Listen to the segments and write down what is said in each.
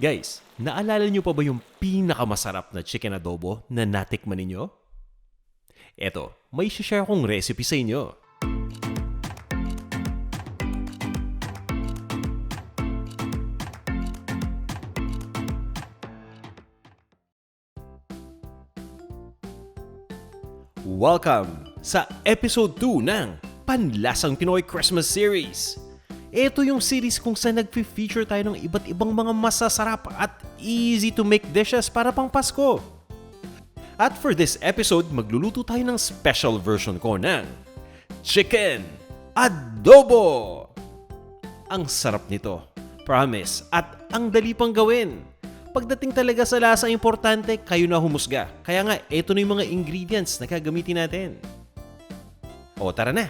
Guys, naalala nyo pa ba yung pinakamasarap na chicken adobo na natikman ninyo? Eto, may share kong recipe sa inyo. Welcome sa episode 2 ng Panlasang Pinoy Christmas Series. Ito yung series kung saan nag-feature tayo ng iba't ibang mga masasarap at easy to make dishes para pang Pasko. At for this episode, magluluto tayo ng special version ko ng Chicken Adobo! Ang sarap nito, promise, at ang dali pang gawin. Pagdating talaga sa lasa importante, kayo na humusga. Kaya nga, ito na yung mga ingredients na gagamitin natin. O tara na,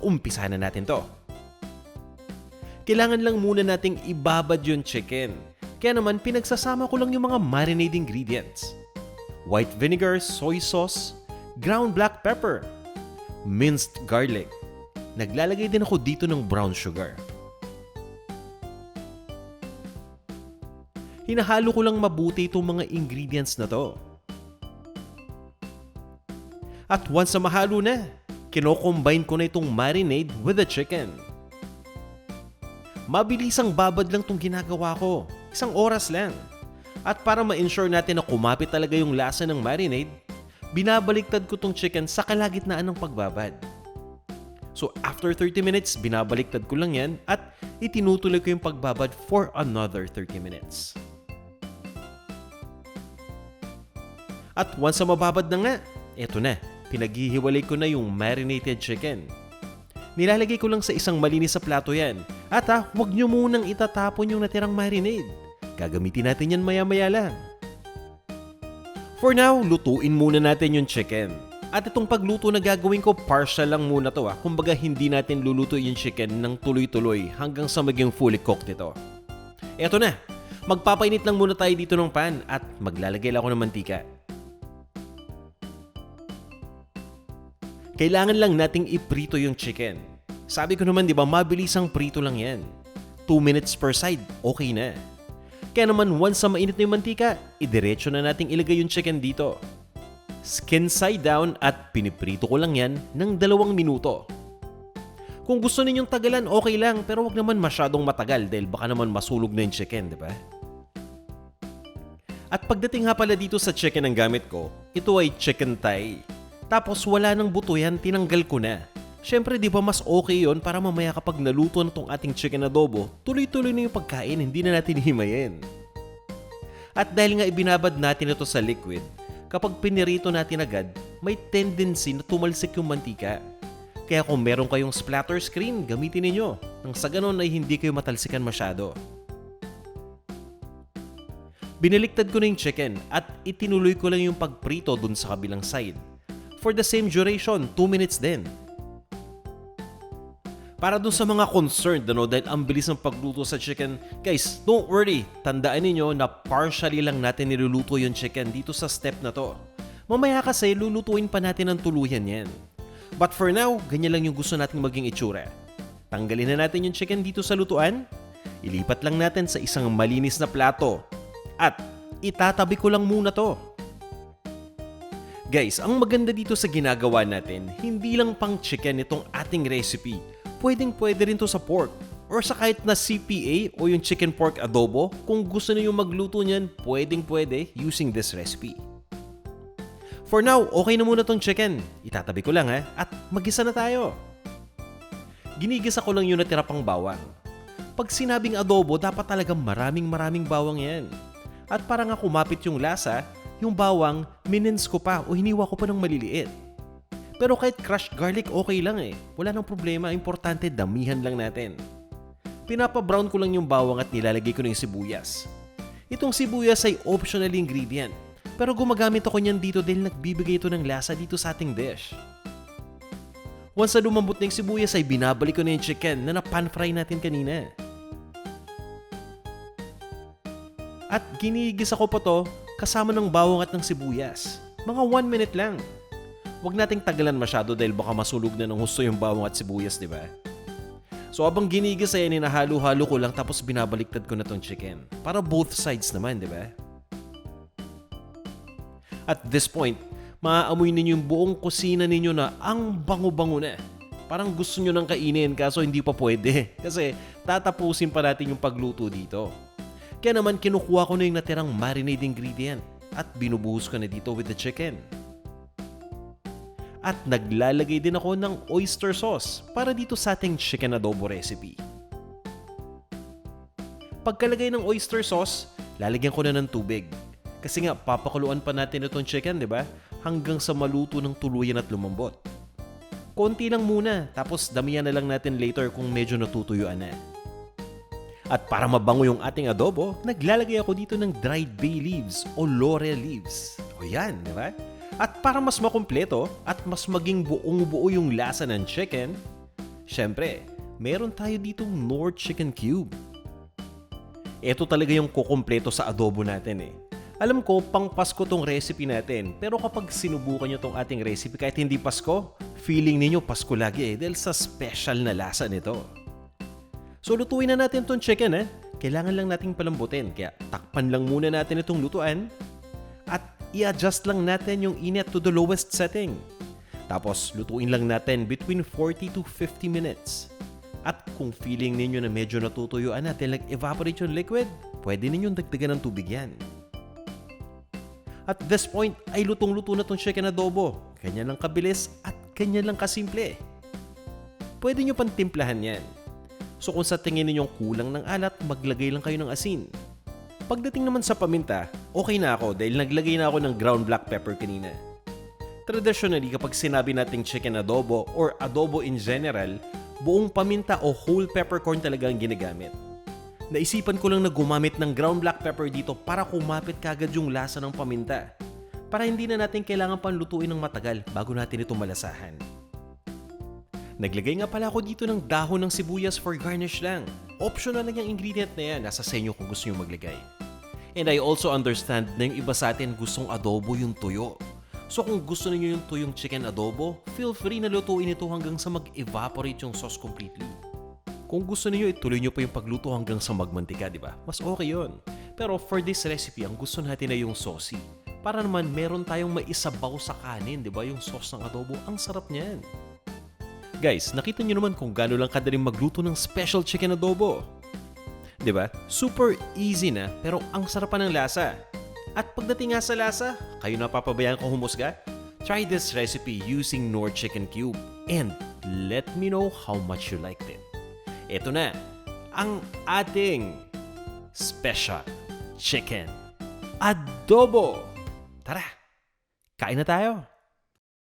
umpisa na natin to. Kailangan lang muna nating ibabad yung chicken. Kaya naman, pinagsasama ko lang yung mga marinade ingredients. White vinegar, soy sauce, ground black pepper, minced garlic. Naglalagay din ako dito ng brown sugar. Hinahalo ko lang mabuti itong mga ingredients na to. At once na mahalo na, kino-combine ko na itong marinade with the chicken. Mabilisang babad lang itong ginagawa ko. 1 oras lang. At para ma-ensure natin na kumapit talaga yung lasa ng marinade, binabaliktad ko itong chicken sa kalagitnaan ng pagbabad. So after 30 minutes, binabaliktad ko lang yan at itinutuloy ko yung pagbabad for another 30 minutes. At once na mababad na nga, eto na, pinaghihiwalay ko na yung marinated chicken. Nilalagay ko lang sa isang malinis sa plato yan. At huwag nyo munang itatapon yung natirang marinade. Gagamitin natin yan maya-maya lang. For now, lutuin muna natin yung chicken. At itong pagluto na gagawin ko, partial lang muna to. Kumbaga hindi natin luluto yung chicken ng tuloy-tuloy hanggang sa maging fully cooked ito. Eto na, magpapainit lang muna tayo dito ng pan at maglalagay lang ako ng mantika. Kailangan lang nating iprito yung chicken. Sabi ko naman, di ba, mabilisang prito lang yan. 2 minutes per side, okay na. Kaya naman, once na mainit na yung mantika, idiretso na nating ilagay yung chicken dito. Skin side down at piniprito ko lang yan ng 2 minuto. Kung gusto ninyong tagalan, okay lang, pero wag naman masyadong matagal dahil baka naman masulog na yung chicken, di ba? At pagdating nga pala dito sa chicken ang gamit ko, ito ay chicken thigh. Tapos wala nang buto yan, tinanggal ko na. Siyempre di ba mas okay yon para mamaya kapag naluto na tong ating chicken adobo, tuloy-tuloy na yung pagkain, hindi na natin himayin. At dahil nga ibinabad natin ito sa liquid, kapag pinirito natin agad, may tendency na tumalsik yung mantika. Kaya kung meron kayong splatter screen, gamitin ninyo. Nang sa ganon ay hindi kayo matalsikan masyado. Binaliktad ko na yung chicken at itinuloy ko lang yung pagprito dun sa kabilang side. For the same duration, 2 minutes din. Para dun sa mga concerned, dahil ang bilis ng pagluto sa chicken, guys, don't worry. Tandaan niyo na partially lang natin niluluto yung chicken dito sa step na to. Mamaya kasi, lulutuin pa natin ng tuluyan yan. But for now, ganyan lang yung gusto nating maging itsura. Tanggalin na natin yung chicken dito sa lutuan. Ilipat lang natin sa isang malinis na plato. At itatabi ko lang muna to. Guys, ang maganda dito sa ginagawa natin, hindi lang pang chicken itong ating recipe. Pwedeng-pwede rin to sa pork or sa kahit na CPA o yung chicken pork adobo. Kung gusto niyo magluto niyan, pwedeng-pwede using this recipe. For now, okay na muna tong chicken. Itatabi ko lang at magisa na tayo. Ginigisa ko lang yung natira pang bawang. Pag sinabing adobo, dapat talagang maraming bawang yan. At para nga kumapit yung lasa, yung bawang, minins ko pa o hiniwa ko pa ng maliliit. Pero kahit crushed garlic, okay lang Wala nang problema, importante damihan lang natin. Pinapa-brown ko lang yung bawang at nilalagay ko na yung sibuyas. Itong sibuyas ay optional ingredient. Pero gumagamit ako niyan dito dahil nagbibigay ito ng lasa dito sa ating dish. Once na lumambot na yung sibuyas ay binabalik ko na yung chicken na pan-fry natin kanina. At ginigisa ko pa to kasama ng bawang at ng sibuyas. Mga 1 minute lang. Huwag nating tagalan masyado dahil baka masulog na ng husto yung bawang at sibuyas, di ba? So habang ginigisa yan, hinahalo-halo ko lang tapos binabaliktad ko na tong chicken. Para both sides naman, di ba? At this point, maaamoy ninyo yung buong kusina ninyo na ang bango-bango na. Parang gusto nyo nang kainin kaso hindi pa pwede. Kasi tatapusin pa natin yung pagluto dito. Kaya naman kinukuha ko na yung natirang marinade ingredient at binubuhos ko na dito with the chicken. At naglalagay din ako ng oyster sauce para dito sa ating chicken adobo recipe. Pagkalagay ng oyster sauce, lalagyan ko na ng tubig. Kasi nga papakuluan pa natin itong chicken, di ba? Hanggang sa maluto ng tuluyan at lumambot. Konti lang muna, tapos damihan na lang natin later kung medyo natutuyuan na. At para mabango yung ating adobo, naglalagay ako dito ng dried bay leaves o laurel leaves. O yan, di ba? At para mas makumpleto at mas maging buong-buo yung lasa ng chicken, syempre, meron tayo ditong Knorr Chicken Cube. Ito talaga yung kukumpleto sa adobo natin eh. Alam ko, pang Pasko tong recipe natin, pero kapag sinubukan nyo tong ating recipe kahit hindi Pasko, feeling ninyo Pasko lagi eh dahil sa special na lasa nito. So lutuin na natin tong chicken eh. Kailangan lang nating palambutin, kaya takpan lang muna natin itong lutuan at i-adjust lang natin yung init to the lowest setting. Tapos lutuin lang natin between 40 to 50 minutes. At kung feeling ninyo na medyo natutuyuan natin, nag-evaporate yung liquid, pwede ninyong dagdagan ng tubig yan. At this point ay lutong-luto na tong chicken adobo. Ganyan lang kabilis at ganyan lang kasimple. Pwede nyo pang timplahan yan. So kung sa tingin ninyong kulang ng alat, maglagay lang kayo ng asin. Pagdating naman sa paminta, okay na ako dahil naglagay na ako ng ground black pepper kanina. Traditionally, kapag sinabi nating chicken adobo or adobo in general, buong paminta o whole peppercorn talaga ang ginagamit. Naisipan ko lang na gumamit ng ground black pepper dito para kumapit kagad yung lasa ng paminta. Para hindi na natin kailangan pang lutuin ng matagal bago natin ito malasahan. Naglagay nga pala ako dito ng dahon ng sibuyas for garnish lang. Optional lang yung ingredient na yan, nasa sa inyo kung gusto nyo maglagay. And I also understand na yung iba sa atin gustong adobo yung tuyo. So kung gusto niyo yung tuyong chicken adobo, feel free na lutuin ito hanggang sa mag-evaporate yung sauce completely. Kung gusto niyo, ituloy niyo pa yung pagluto hanggang sa magmantika, di ba? Mas okay yun. Pero for this recipe, ang gusto natin ay yung saucy. Para naman meron tayong maisabaw sa kanin, di ba? Yung sauce ng adobo, ang sarap niyan. Guys, nakita niyo naman kung gaano lang kadaling magluto ng special chicken adobo. Di ba? Super easy na, pero ang sarap pa ng lasa. At pagdating nga sa lasa, kayo napapabayaan ko humusga? Try this recipe using Knorr Chicken Cube and let me know how much you liked it. Ito na, ang ating special chicken adobo. Tara, kain na tayo!